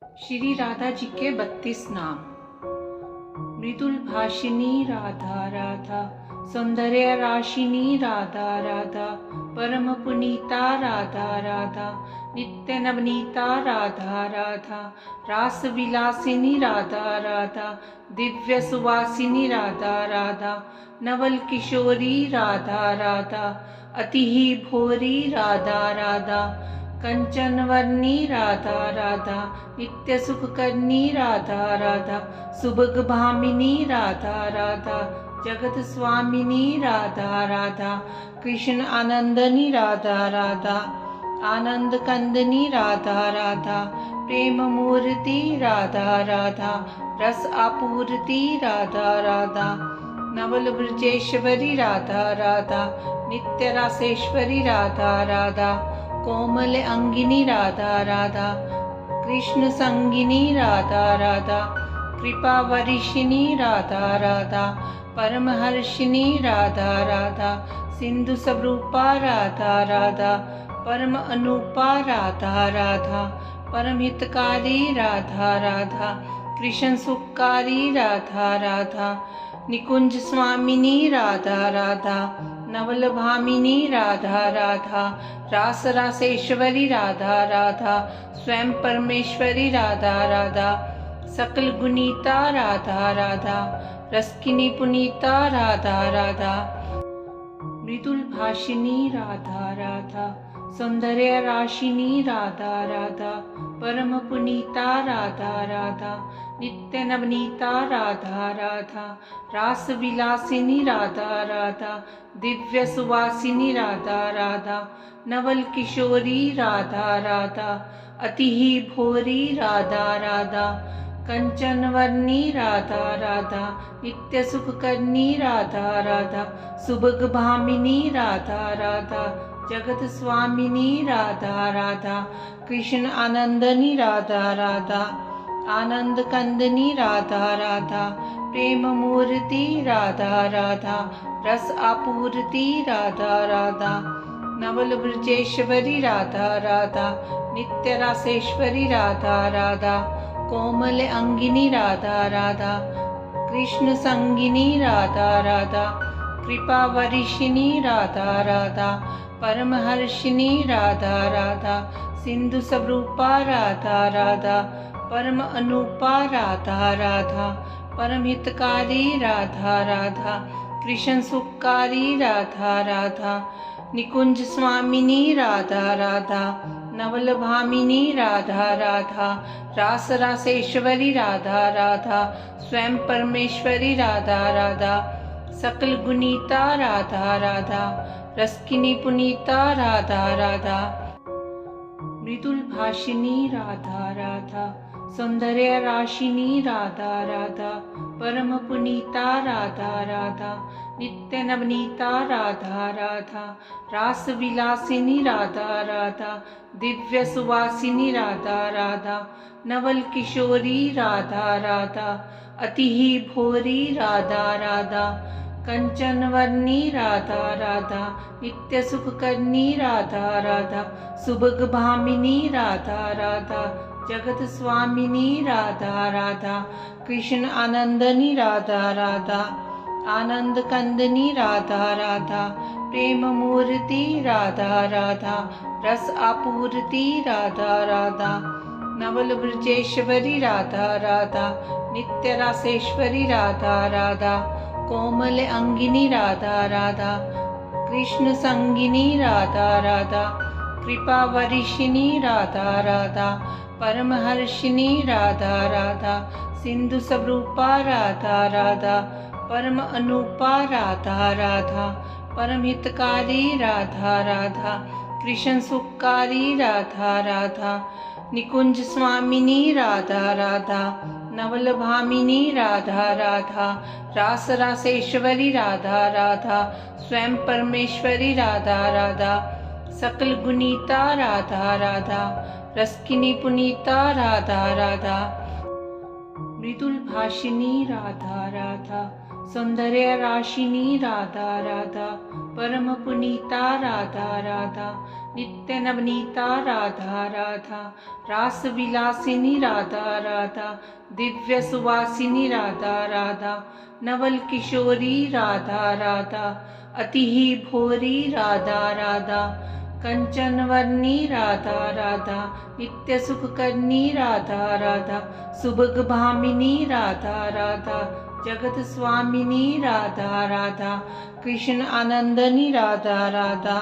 श्री राधा जी के 32 नाम। मृदुल भाषिनी राधा राधा, सौंदर्य राशिनी राधा राधा, परम पुनीता राधा राधा, नित्य नवनीता राधा राधा, रास विलासिनी राधा राधा, दिव्य सुवासिनी राधा राधा, नवल किशोरी राधा राधा, अति ही भोरी राधा राधा, कंचन वर्णी राधा राधा, नित्य सुख करनी राधा राधा, सुभग भामिनी राधा राधा, जगत स्वामिनी राधा राधा, कृष्ण आनंदनी राधा राधा, आनंद कंदनी राधा राधा, प्रेम मूर्ति राधा राधा, रस आपूर्ति राधा राधा, नवल ब्रजेश्वरी राधा राधा, नित्य रासेश्वरी राधा राधा, कोमल अंगिनी राधा राधा, कृष्ण संगिनी राधा राधा, कृपा वरिशिनी राधा राधा, परमहर्षिनी राधा राधा, सिंधु स्वरूपा राधा राधा, परम अनुपा राधा राधा, परम हितकारी राधा राधा, कृष्ण सुखकारी राधा राधा, निकुंज स्वामिनी राधा राधा, नवल भामिनी राधा राधा, रास रासेश्वरी राधा राधा, स्वयं परमेश्वरी राधा राधा, सकल गुनीता राधा राधा, रसकिनी पुनीता राधा राधा, मृदुल भाषिनी राधा राधा, सौंदर्य राशिनी राधा राधा, परम पुनीता राधा राधा, नित्य नवनीता राधा राधा, रास विलासिनी राधा राधा, दिव्य सुवासिनी राधा राधा, नवल किशोरी राधा राधा, अति ही भोरी राधा राधा, कंचन वर्णी राधा राधा, नित्य सुख करनी राधा राधा, सुभग भामिनी राधा राधा, जगत स्वामिनी राधा राधा, कृष्ण आनंदनी राधा राधा, आनंद कंदनी राधा राधा, प्रेम मूर्ति राधा राधा, रस आपूर्ति राधा राधा, नवल ब्रजेश्वरी राधा राधा, नित्य रासेश्वरी राधा राधा, कोमल अंगिनी राधा राधा, कृष्ण संगिनी राधा राधा, कृपा वरिशिनी राधा राधा, परमहर्षिनी राधा राधा, सिंधु स्वरूपा राधा राधा, परम अनुपा राधा राधा, परम हितकारी राधा राधा, कृष्ण सुखकारी राधा राधा, निकुंज स्वामिनी राधा राधा, नवल भामिनी राधा राधा, रास रासेश्वरी राधा राधा, स्वयं परमेश्वरी राधा राधा, सकल गुनीता राधा राधा, रसकिनी पुनीता राधा राधा, मृदुल भाषिनी राधा राधा, सौंदर्य राशिनी राधा राधा, परम पुनीता राधा राधा, नित्य नवनीता राधा राधा, रास विलासिनी राधा राधा, दिव्य सुवासिनी राधा राधा, नवल किशोरी राधा राधा, अति ही भोरी राधा राधा, कंचन वर्णी राधा राधा, नित्य सुख करनी राधा राधा, सुभग भामिनी राधा राधा, जगत स्वामिनी राधा राधा, कृष्ण आनंदनी राधा राधा, आनंद कंदनी राधा राधा, प्रेम मूर्ति राधा राधा, रस आपूर्ति राधा राधा, नवल ब्रजेश्वरी राधा राधा, नित्य रासेश्वरी राधा राधा, कोमल अंगिनी राधा राधा, कृष्ण संगिनी राधा राधा, कृपा वरिशिनी राधा राधा, परमहर्षिनी राधा राधा, सिंधु स्वरूपा राधा राधा, परम अनुपा राधा राधा, परम हितकारी राधा राधा, कृष्ण सुखकारी राधा राधा, निकुंज स्वामिनी राधा राधा, नवल भामिनी राधा राधा, रास रासेश्वरी राधा राधा, स्वयं परमेश्वरी राधा राधा, सकल गुनीता राधा राधा, रसकिनी पुनीता राधा राधा, मृदुल भाषिनी राधा राधा, सौंदर्य राशिनी राधा राधा, परम पुनीता राधा राधा, नित्य नवनीता राधा राधा, रास विलासिनी राधा राधा, दिव्य सुवासिनी राधा राधा, नवल किशोरी राधा राधा, अति ही भोरी राधा राधा, कंचन वर्णी राधा राधा, नित्य सुख करनी राधा राधा, सुभग भामिनी राधा राधा, जगत स्वामिनी राधा राधा, कृष्ण आनंदनी राधा राधा,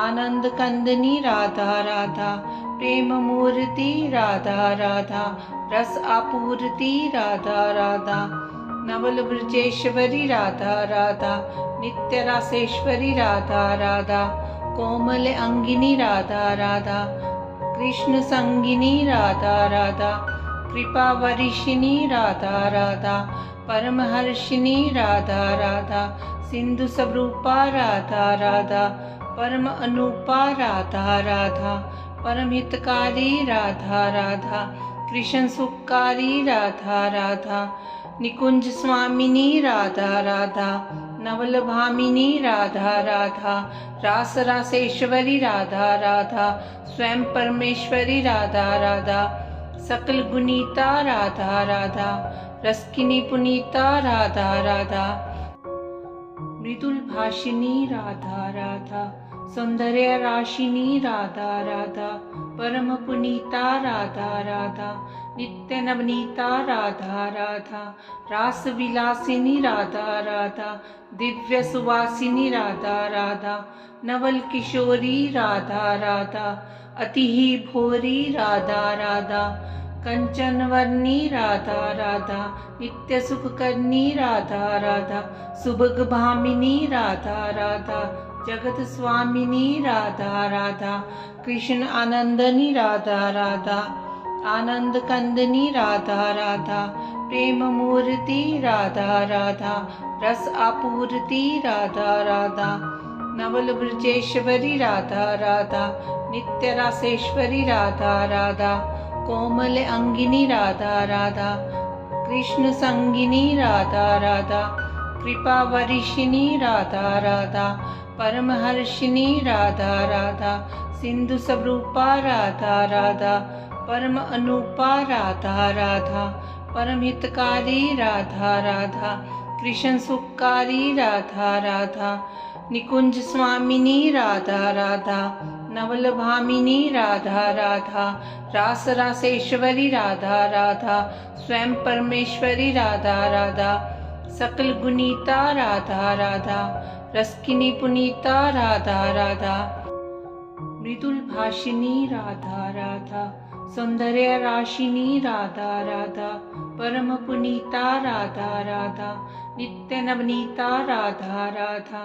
आनंद कंदनी राधा राधा, प्रेम मूर्ति राधा राधा, रस आपूर्ति राधा राधा, नवल ब्रजेश्वरी राधा राधा, नित्य रासेश्वरी राधा राधा, कोमल अंगिनी राधा राधा, कृष्ण संगिनी राधा राधा, कृपा वरिशिनी राधा राधा, परमहर्षिनी राधा राधा, सिंधु स्वरूपा राधा राधा, परम अनुपा राधा राधा, परम हितकारी राधा राधा, कृष्ण सुखकारी राधा राधा, निकुंज स्वामिनी राधा राधा, नवल भामिनी राधा राधा, रास रासेश्वरी राधा राधा, स्वयं परमेश्वरी राधा राधा, सकल गुनीता राधा राधा, रसकिनी पुनीता राधा राधा, मृदुल भाषिनी राधा राधा, सौंदर्य राशिनी राधा राधा, परम पुनीता राधा राधा, नित्य नवनीता राधा राधा, रास विलासिनी राधा राधा, दिव्य सुवासिनी राधा राधा, नवल किशोरी राधा राधा, अति ही भोरी राधा राधा, कंचन वर्णी राधा राधा, नित्य सुख करनी राधा राधा, सुभग भामिनी राधा राधा, जगत स्वामिनी राधा राधा, कृष्ण आनंदनी राधा राधा, आनंद कंदनी राधा राधा, प्रेम मूर्ति राधा राधा, रस आपूर्ति राधा राधा, नवल ब्रजेश्वरी राधा राधा, नित्य रासेश्वरी राधा राधा, कोमल अंगिनी राधा राधा, कृष्ण संगिनी राधा राधा, कृपा वरिशिनी राधा राधा, परमहर्षिनी राधा राधा, सिंधु स्वरूपा राधा राधा, परम अनुपा राधा राधा, परम हितकारी राधा राधा, कृष्ण सुखकारी राधा राधा, निकुंज स्वामिनी राधा राधा, नवल भामिनी राधा राधा, रास रासेश्वरी राधा राधा, स्वयं परमेश्वरी राधा राधा, सकल गुनीता राधा राधा, रसकिनी पुनीता राधा राधा, मृदुल भाषिनी राधा राधा, सौंदर्य राशिनी राधा राधा, परम पुनीता राधा राधा, नित्य नवनीता राधा राधा,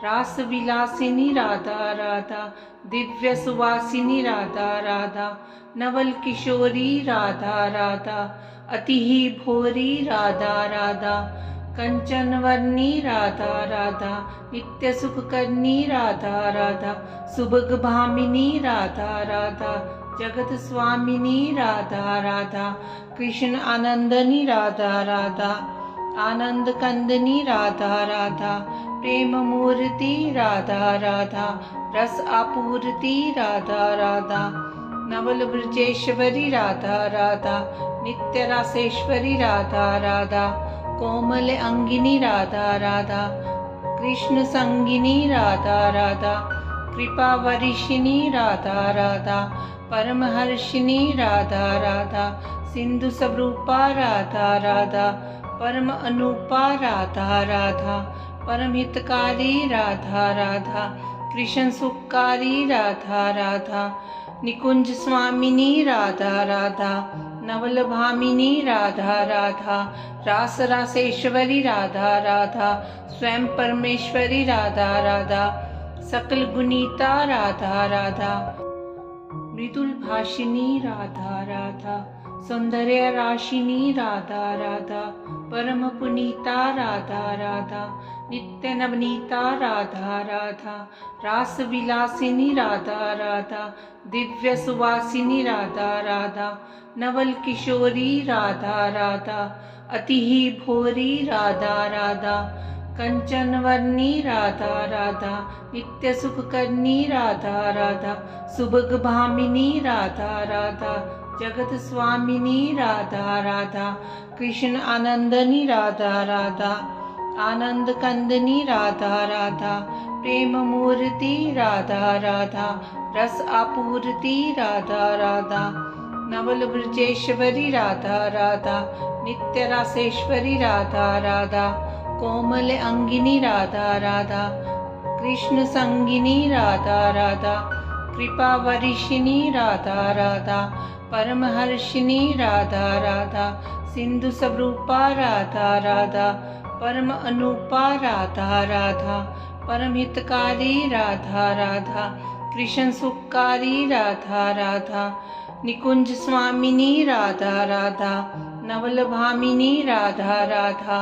रास विलासिनी राधा राधा, दिव्य सुवासिनी राधा राधा, नवल किशोरी राधा राधा, अति ही भोरी राधा राधा, कंचन वर्णी राधा राधा, नित्य सुख करनी राधा राधा, सुभग भामिनी राधा राधा, जगत स्वामिनी राधा राधा, कृष्ण आनंदनी राधा राधा, आनंद कंदनी राधा राधा, प्रेम मूर्ति राधा राधा, रस आपूर्ति राधा राधा, नवल ब्रजेश्वरी राधा राधा, नित्य रासेश्वरी राधा राधा, कोमल अंगिनी राधा राधा, कृष्ण संगिनी राधा राधा, कृपा वरिशिनी राधा राधा, परमहर्षिनी राधा राधा, सिंधु स्वरूपा राधा राधा, परम अनुपा राधा राधा, परम हितकारी राधा राधा, कृष्ण सुखकारी राधा राधा, निकुंज स्वामिनी राधा राधा, नवल भामिनी राधा राधा, रास रासेश्वरी राधा राधा, स्वयं परमेश्वरी राधा राधा, सकल गुनीता राधा राधा, मृदुल भाषिनी राधा राधा, सौंदर्य राशिनी राधा राधा, परम पुनीता राधा राधा, नित्य नवनीता राधा राधा, रास विलासिनी राधा राधा, दिव्य सुवासिनी राधा राधा, नवल किशोरी राधा राधा, अति ही भोरी राधा राधा, कंचन वर्णी राधा राधा, नित्य सुख करनी राधा राधा, सुभग भामिनी राधा राधा, जगत स्वामिनी राधा राधा, कृष्ण आनंदनी राधा राधा, आनंद कंदनी राधा राधा, प्रेम मूर्ति राधा राधा, रस आपूर्ति राधा राधा, नवल ब्रजेश्वरी राधा राधा, नित्य रासेश्वरी राधा राधा, कोमल अंगिनी राधा राधा, कृष्ण संगिनी राधा राधा, कृपा वरिशिनी राधा राधा, परमहर्षिनी राधा राधा, सिंधु स्वरूपा राधा राधा, परम अनुपा राधा राधा, परम हितकारी राधा राधा, कृष्ण सुखकारी राधा राधा, निकुंज स्वामिनी राधा राधा, नवल भामिनी राधा राधा,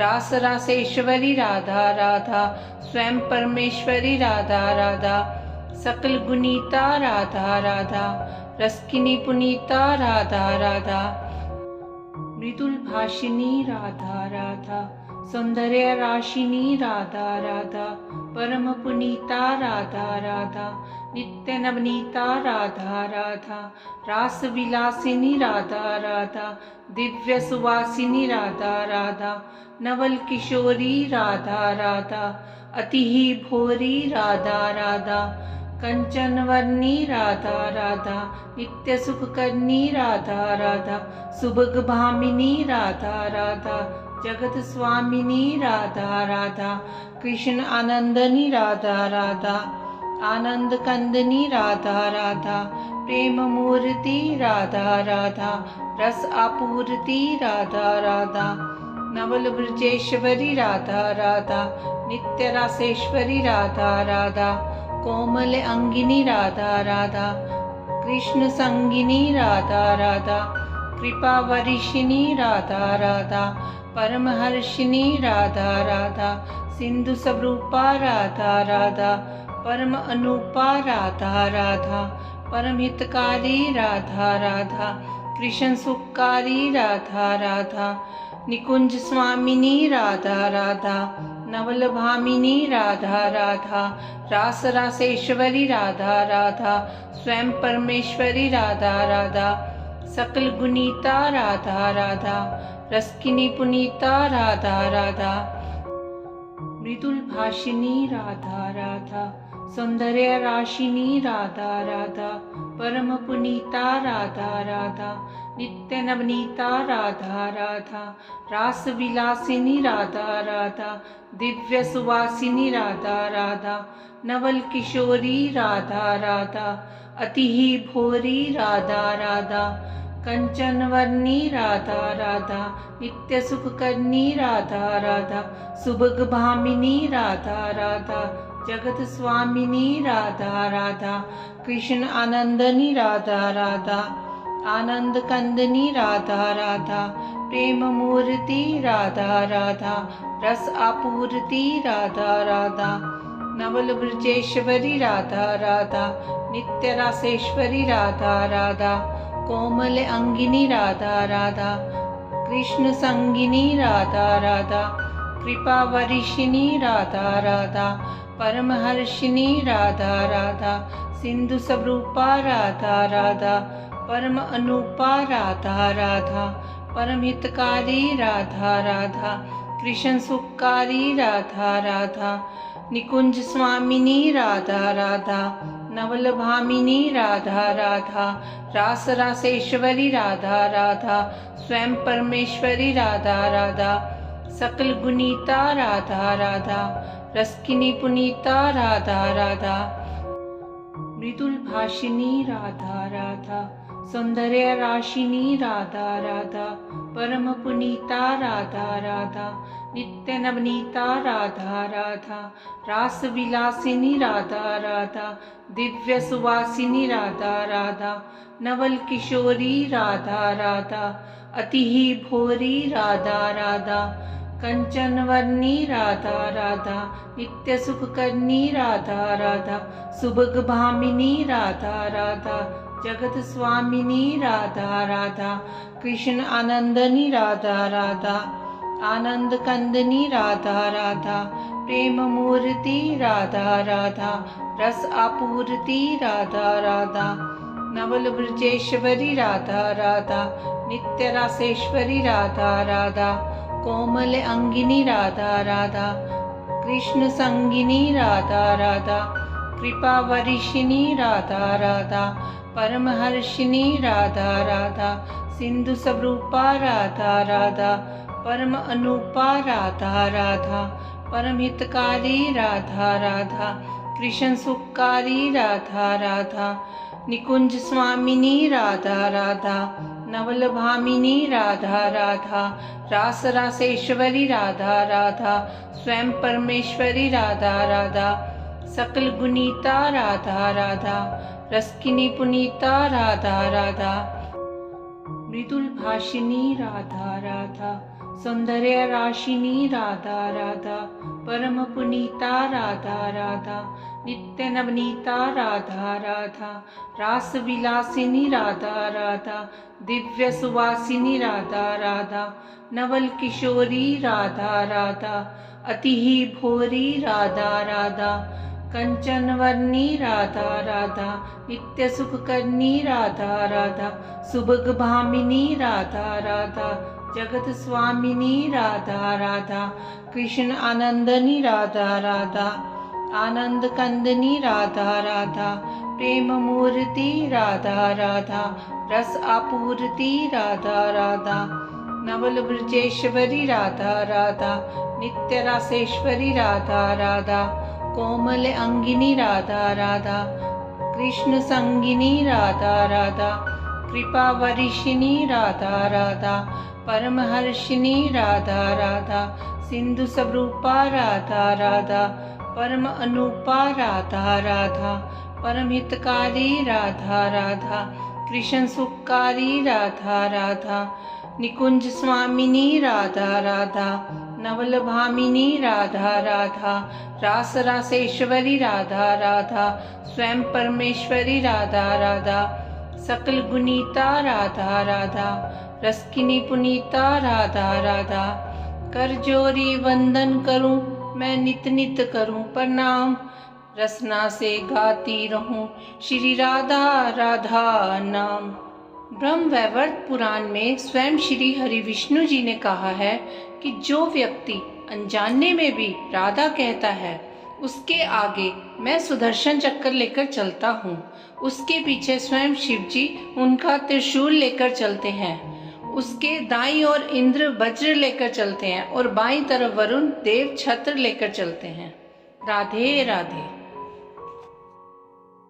रास रासेश्वरी राधा राधा, स्वयं परमेश्वरी राधा राधा, सकल गुनीता राधा राधा, रसकिनी पुनीता राधा राधा, मृदुल भाषिनी राधा राधा, सौंदर्य राशिनी राधा राधा, परम पुनीता राधा राधा, नित्य नवनीता राधा राधा, रास विलासिनी राधा राधा, दिव्य सुवासिनी राधा राधा, नवल किशोरी राधा राधा, अति ही भोरी राधा राधा, कंचन वर्णी राधा राधा, नित्य सुख करनी राधा राधा, सुभग भामिनी राधा राधा, जगत स्वामिनी राधा राधा, कृष्ण आनंदनी राधा राधा, आनंद कंदनी राधा राधा, प्रेम मूर्ति राधा राधा, रस आपूर्ति राधा राधा, नवल ब्रजेश्वरी राधा राधा, नित्य रासेश्वरी राधा राधा, कोमल अंगिनी राधा राधा, कृष्ण संगिनी राधा राधा, कृपा वरिशिनी राधा राधा, परमहर्षिनी राधा राधा, सिंधु स्वरूपा राधा राधा, परम अनुपा राधा राधा, परम हितकारी राधा राधा, कृष्ण सुखकारी राधा राधा, निकुंज स्वामिनी राधा राधा, नवल भामिनी राधा राधा, रास रासेश्वरी राधा राधा, स्वयं परमेश्वरी राधा राधा, सकल गुनीता राधा राधा, रसकिनी पुनीता राधा राधा, मृदुल भाषिनी राधा राधा, सौंदर्य राशिनी राधा राधा, परम पुनीता राधा राधा, नित्य नवनीता राधा राधा, रास विलासिनी राधा राधा, दिव्य सुवासिनी राधा राधा, नवल किशोरी राधा राधा, अति ही भोरी राधा राधा, कंचन वर्णी राधा राधा, नित्य सुख करनी राधा राधा, सुभग भामिनी राधा राधा, जगत स्वामिनी राधा राधा, कृष्ण आनंदनी राधा राधा, आनंद कंदनी राधा राधा, प्रेम मूर्ति राधा राधा, रस आपूर्ति राधा राधा, नवल ब्रजेश्वरी राधा राधा, नित्य रासेश्वरी राधा राधा, कोमल अंगिनी राधा राधा, कृष्ण संगिनी राधा राधा, कृपा वरिशिनी राधा राधा, परमहर्षिनी राधा राधा, सिंधु स्वरूपा राधा राधा, परम अनुपा राधा राधा, परम हितकारी राधा राधा, कृष्ण सुखकारी राधा राधा, निकुंज स्वामिनी राधा राधा, नवल भामिनी राधा राधा, रास रासेश्वरी राधा राधा, स्वयं परमेश्वरी राधा राधा, सकल गुनीता राधा राधा, रसकिनी पुनीता राधा राधा, मृदुल भाषिनी राधा राधा, सौंदर्य राशिनी राधा राधा, परम पुनीता राधा राधा, नित्य नवनीता राधा राधा, रास विलासिनी राधा राधा, दिव्य सुवासिनी राधा राधा, नवल किशोरी राधा राधा, अति ही भोरी राधा राधा, कंचन वर्णी राधा राधा, नित्य सुख करनी राधा राधा, सुभग भामिनी राधा राधा, जगत स्वामिनी राधा राधा, कृष्ण आनंदनी राधा राधा, आनंद कंदनी राधा राधा, प्रेम मूर्ति राधा राधा, रस आपूर्ति राधा राधा, नवल ब्रजेश्वरी राधा राधा, नित्य रासेश्वरी राधा राधा, कोमल अंगिनी राधा राधा, कृष्ण संगिनी राधा राधा, कृपा वरिशिनी राधा राधा, परमहर्षिनी राधा राधा, सिंधु स्वरूपा राधा राधा, परम अनुपा राधा राधा, परम हितकारी राधा राधा, कृष्ण सुखकारी राधा राधा, निकुंज स्वामिनी राधा राधा, नवल भामिनी राधा राधा, रास रासेश्वरी राधा राधा, स्वयं परमेश्वरी राधा राधा, सकल गुनीता राधा राधा, रसकिनी पुनीता राधा राधा, मृदुल भाषिनी राधा राधा, सौंदर्य राशिनी राधा राधा, परम पुनीता राधा राधा, नित्य नवनीता राधा राधा, रास विलासिनी राधा राधा, दिव्य सुवासिनी राधा राधा, नवल किशोरी राधा राधा, अति ही भोरी राधा राधा, कंचन वर्णी राधा राधा, नित्य सुख करनी राधा राधा, सुभग भामिनी राधा राधा, जगत स्वामिनी राधा राधा, कृष्ण आनंदनी राधा राधा, आनंद कंदनी राधा राधा, प्रेम मूर्ति राधा राधा, रस आपूर्ति राधा राधा, नवल ब्रजेश्वरी राधा राधा, नित्य रासेश्वरी राधा राधा, कोमल अंगिनी राधा राधा, कृष्ण संगिनी राधा राधा, कृपा वरिशिनी राधा राधा, परमहर्षिनी राधा राधा, सिंधु स्वरूपा राधा राधा, परम अनुपा राधा राधा, परम हितकारी राधा राधा, कृष्ण सुखकारी राधा राधा, निकुंज स्वामिनी राधा राधा, नवल भामिनी राधा राधा, रास रासेश्वरी राधा राधा, स्वयं परमेश्वरी राधा राधा, सकल गुनीता राधा राधा, रसकिनी पुनीता राधा राधा, कर जोरी वंदन करूं मैं नित नित करूं प्रणाम, रसना से गाती रहूं श्री राधा राधा नाम। ब्रह्म वैवर्त पुराण में स्वयं श्री हरि विष्णु जी ने कहा है कि जो व्यक्ति अनजाने में भी राधा कहता है, उसके आगे मैं सुदर्शन चक्र लेकर चलता हूँ, उसके पीछे स्वयं शिव जी उनका त्रिशूल लेकर चलते हैं, उसके दाईं ओर इंद्र वज्र लेकर चलते हैं और बाईं तरफ वरुण देव छत्र लेकर चलते हैं। राधे राधे।